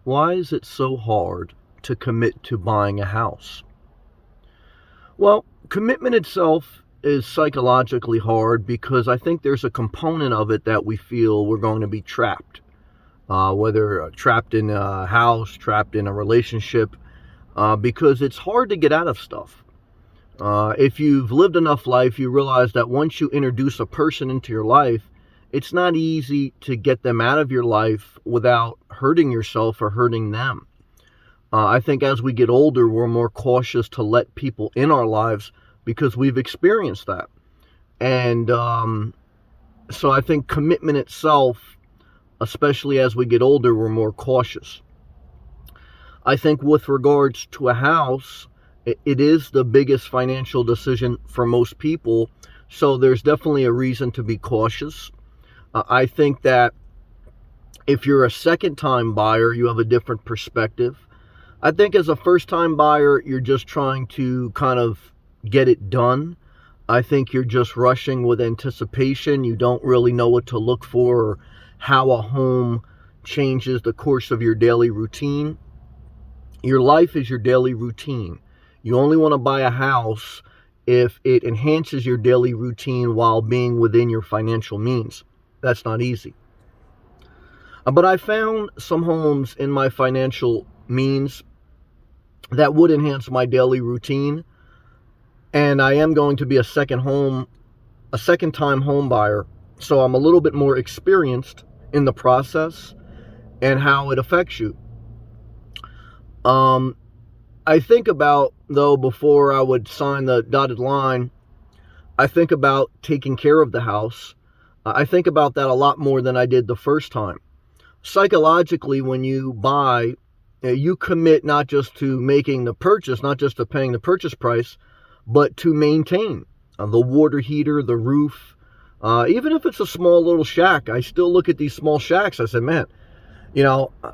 Why is it so hard to commit to buying a house? Well, commitment itself is psychologically hard because I think there's a component of it that we feel we're going to be trapped. Whether trapped in a house, trapped in a relationship, because it's hard to get out of stuff. If you've lived enough life, you realize that once you introduce a person into your life, it's not easy to get them out of your life without hurting yourself or hurting them. I think as we get older, we're more cautious to let people in our lives because we've experienced that. And so I think commitment itself, especially as we get older, we're more cautious. I think with regards to a house, it is the biggest financial decision for most people. So there's definitely a reason to be cautious. I think that if you're a second-time buyer, you have a different perspective. I think as a first-time buyer, you're just trying to kind of get it done. I think you're just rushing with anticipation. You don't really know what to look for or how a home changes the course of your daily routine. Your life is your daily routine. You only want to buy a house if it enhances your daily routine while being within your financial means. That's not easy. But I found some homes in my financial means that would enhance my daily routine. And I am going to be a second-time home buyer. So I'm a little bit more experienced in the process and how it affects you. I think about, though, before I would sign the dotted line, I think about taking care of the house. I think about that a lot more than I did the first time. Psychologically, when you buy, you commit not just to making the purchase, not just to paying the purchase price, but to maintain the water heater, the roof. Even if it's a small little shack, I still look at these small shacks. I said, man,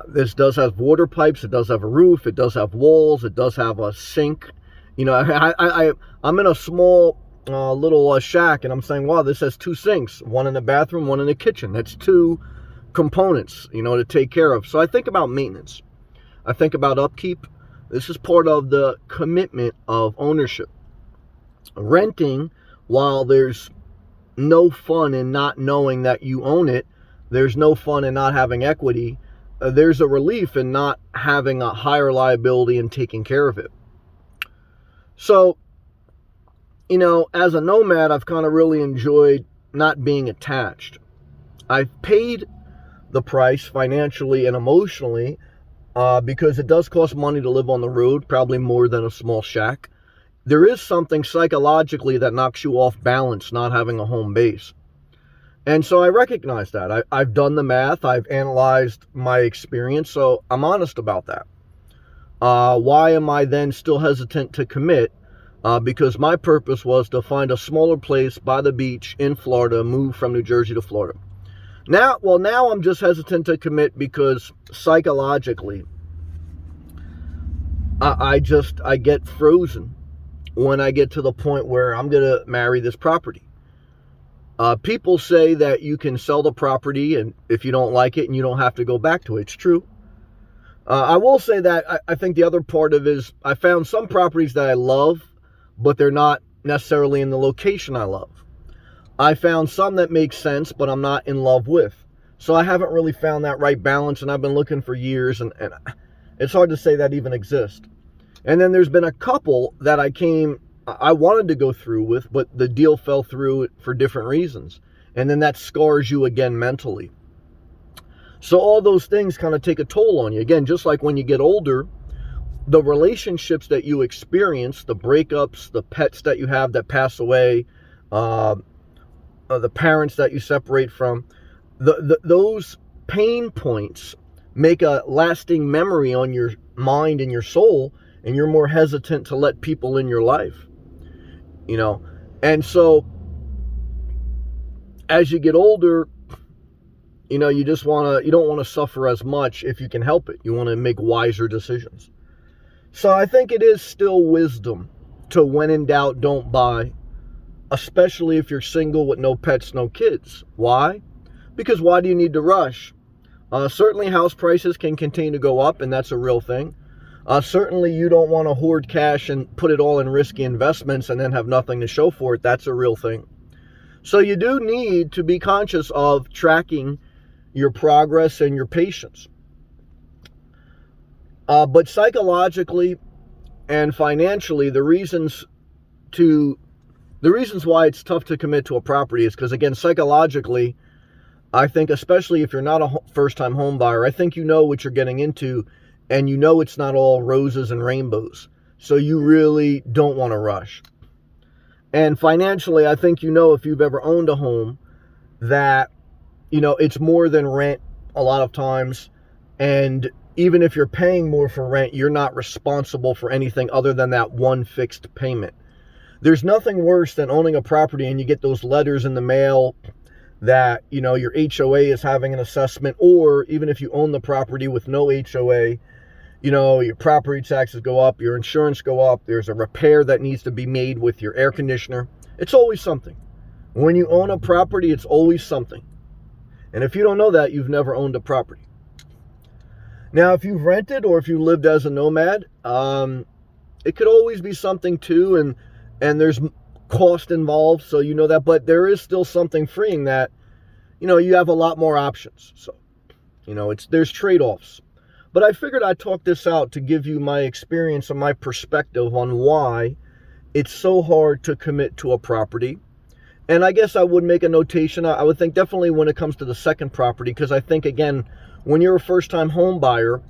this does have water pipes. It does have a roof. It does have walls. It does have a sink. I'm in a small little shack, and I'm saying, wow, this has two sinks, one in the bathroom, one in the kitchen. That's two components, to take care of. So I think about maintenance. I think about upkeep. This is part of the commitment of ownership. Renting, while there's no fun in not knowing that you own it, there's no fun in not having equity. There's a relief in not having a higher liability and taking care of it. So, as a nomad, I've kind of really enjoyed not being attached. I've paid the price financially and emotionally because it does cost money to live on the road, probably more than a small shack. There is something psychologically that knocks you off balance not having a home base. And so I recognize that. I've done the math. I've analyzed my experience. So I'm honest about that. Why am I then still hesitant to commit? Because my purpose was to find a smaller place by the beach in Florida, move from New Jersey to Florida. Now I'm just hesitant to commit because psychologically, I get frozen when I get to the point where I'm going to marry this property. People say that you can sell the property and if you don't like it and you don't have to go back to it. It's true. I will say that I think the other part of it is I found some properties that I love, but they're not necessarily in the location I love. I found some that make sense, but I'm not in love with. So I haven't really found that right balance, and I've been looking for years, and it's hard to say that even exists. And then there's been a couple that I wanted to go through with, but the deal fell through for different reasons. And then that scars you again mentally. So all those things kind of take a toll on you. Again, just like when you get older, the relationships that you experience, the breakups, the pets that you have that pass away, the parents that you separate from, those pain points make a lasting memory on your mind and your soul, and you're more hesitant to let people in your life. And so as you get older, you don't want to suffer as much if you can help it. You want to make wiser decisions. So I think it is still wisdom to, when in doubt, don't buy, especially if you're single with no pets, no kids. Why? Because why do you need to rush? Certainly, house prices can continue to go up, and that's a real thing. Certainly, you don't want to hoard cash and put it all in risky investments and then have nothing to show for it. That's a real thing. So you do need to be conscious of tracking your progress and your patience. But psychologically and financially, the reasons why it's tough to commit to a property is because, again, psychologically, I think, especially if you're not a first-time home buyer, I think you know what you're getting into, and you know it's not all roses and rainbows. So you really don't want to rush. And financially, I think you know, if you've ever owned a home, that, you know, it's more than rent a lot of times. And even if you're paying more for rent, you're not responsible for anything other than that one fixed payment. There's nothing worse than owning a property and you get those letters in the mail that, you know, your HOA is having an assessment, or even if you own the property with no HOA, you know, your property taxes go up, your insurance go up, there's a repair that needs to be made with your air conditioner. It's always something. When you own a property, it's always something. And if you don't know that, you've never owned a property. Now, if you've rented or if you lived as a nomad, it could always be something too, and there's cost involved, so you know that, but there is still something freeing that, you know, you have a lot more options. So, you know, there's trade-offs. But I figured I'd talk this out to give you my experience and my perspective on why it's so hard to commit to a property. And I guess I would make a notation. I would think definitely when it comes to the second property, because I think, again, when you're a first-time home buyer,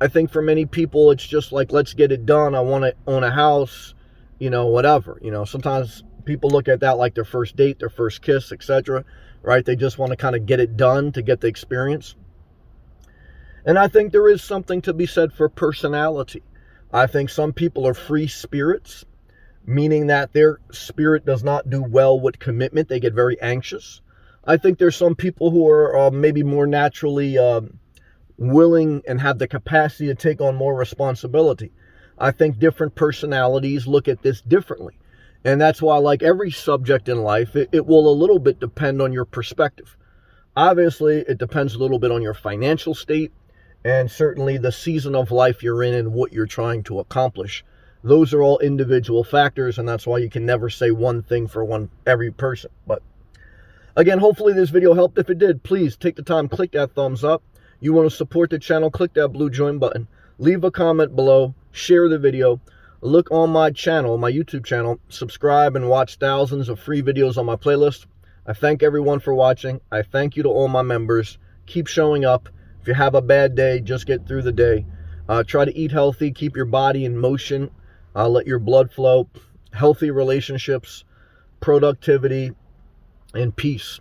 I think for many people it's just like, let's get it done. I want to own a house, you know, whatever. You know, sometimes people look at that like their first date, their first kiss, etc., right? They just want to kind of get it done to get the experience. And I think there is something to be said for personality. I think some people are free spirits, meaning that their spirit does not do well with commitment. They get very anxious. I think there's some people who are maybe more naturally willing and have the capacity to take on more responsibility. I think different personalities look at this differently. And that's why, like every subject in life, it will a little bit depend on your perspective. Obviously, it depends a little bit on your financial state and certainly the season of life you're in and what you're trying to accomplish. Those are all individual factors, and that's why you can never say one thing for every person. But again, hopefully this video helped. If it did, please take the time, click that thumbs up. You want to support the channel, click that blue join button. Leave a comment below, share the video. Look on my channel, my YouTube channel, subscribe and watch thousands of free videos on my playlist. I thank everyone for watching. I thank you to all my members. Keep showing up. If you have a bad day, just get through the day. Try to eat healthy, keep your body in motion, let your blood flow, healthy relationships, productivity, and peace.